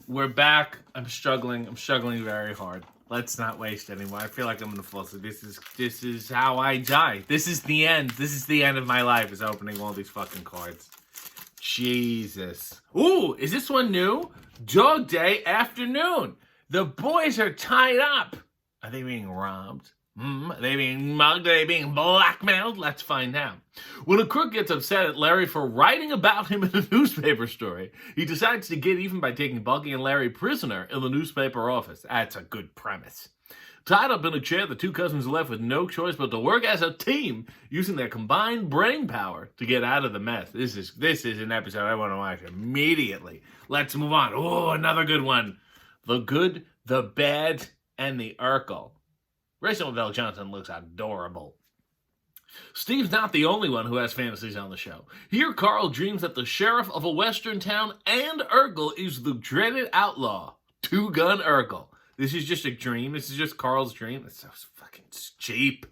we're back. I'm struggling very hard. Let's not waste anymore. I feel like I'm gonna fall asleep. This is how I die. This is the end. This is the end of my life, is opening all these fucking cards. Jesus. Ooh, is this one new? Dog Day Afternoon. The boys are tied up. Are they being robbed? Are they being mugged? Are they being blackmailed? Let's find out. When a crook gets upset at Larry for writing about him in a newspaper story, he decides to get even by taking Bucky and Larry prisoner in the newspaper office. That's a good premise. Tied up in a chair, the two cousins are left with no choice but to work as a team, using their combined brain power to get out of the mess. This is an episode I want to watch immediately. Let's move on. Oh, another good one. The Good, the Bad, and the Urkel. Rachel Bell Johnson looks adorable. Steve's not the only one who has fantasies on the show. Here, Carl dreams that the sheriff of a western town and Urkel is the dreaded outlaw, Two Gun Urkel. This is just a dream. This is just Carl's dream. It's so fucking cheap.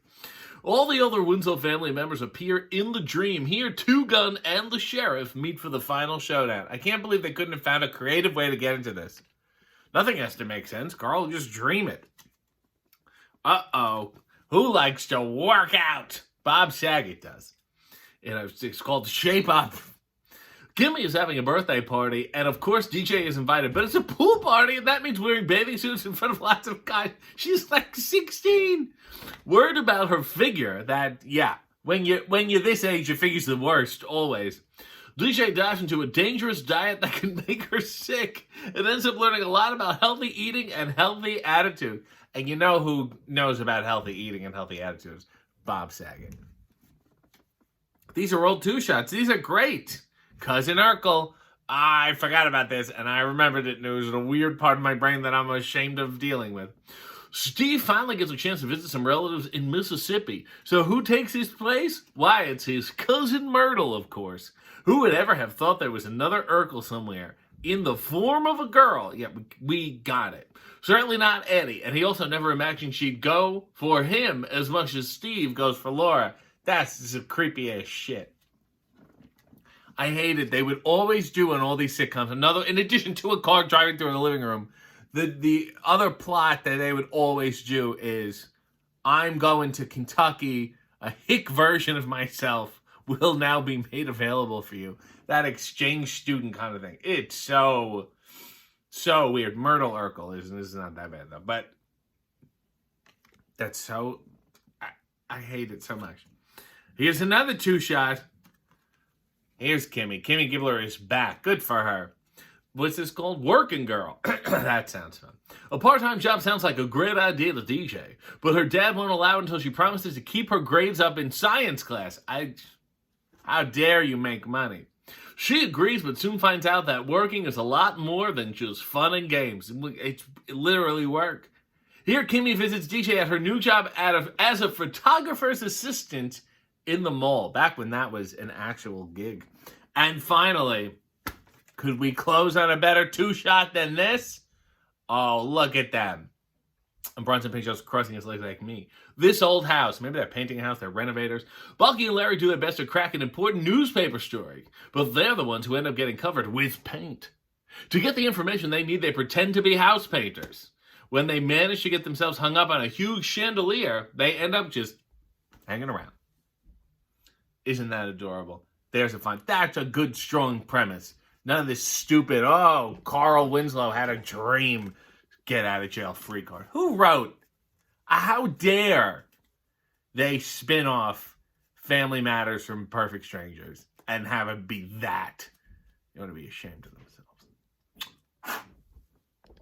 All the other Winslow family members appear in the dream. Here, Two Gun and the sheriff meet for the final showdown. I can't believe they couldn't have found a creative way to get into this. Nothing has to make sense. Carl, just dream it. Uh-oh. Who likes to work out? Bob Saget does. It's called Shape Up. Kimmy is having a birthday party, and of course DJ is invited, but it's a pool party, and that means wearing bathing suits in front of lots of guys. She's like 16. Word about her figure that, yeah, when you're this age, your figure's the worst, always. DJ dives into a dangerous diet that can make her sick and ends up learning a lot about healthy eating and healthy attitude. And you know who knows about healthy eating and healthy attitudes? Bob Saget. These are old two-shots. These are great. Cousin Urkel. I forgot about this, and I remembered it, and it was a weird part of my brain that I'm ashamed of dealing with. Steve finally gets a chance to visit some relatives in Mississippi. So who takes his place? Why, it's his cousin Myrtle, of course. Who would ever have thought there was another Urkel somewhere in the form of a girl? Yeah, we got it. Certainly not Eddie, and he also never imagined she'd go for him as much as Steve goes for Laura. That's some creepy-ass shit. I hate it. They would always do in all these sitcoms, in addition to a car driving through the living room, the other plot that they would always do is, I'm going to Kentucky, a hick version of myself will now be made available for you. That exchange student kind of thing. It's so weird. Myrtle Urkel is not that bad, though. But that's so... I hate it so much. Here's another two-shot. Here's Kimmy. Kimmy Gibbler is back. Good for her. What's this called? Working Girl. That sounds fun. A part-time job sounds like a great idea to DJ, but her dad won't allow it until she promises to keep her grades up in science class. How dare you make money? She agrees, but soon finds out that working is a lot more than just fun and games. It's literally work. Here, Kimmy visits DJ at her new job as a photographer's assistant in the mall, back when that was an actual gig. And finally, could we close on a better two-shot than this? Oh, look at them. And Bronson Pinchot's crossing his legs like me. This old house, maybe they're painting a house, they're renovators. Bucky and Larry do their best to crack an important newspaper story, but they're the ones who end up getting covered with paint. To get the information they need, they pretend to be house painters. When they manage to get themselves hung up on a huge chandelier, they end up just hanging around. Isn't that adorable? There's a fun. That's a good, strong premise. None of this stupid, Carl Winslow had a dream. Get out of jail free card. Who wrote? How dare they spin off Family Matters from Perfect Strangers and have it be that? You want to be ashamed of themselves.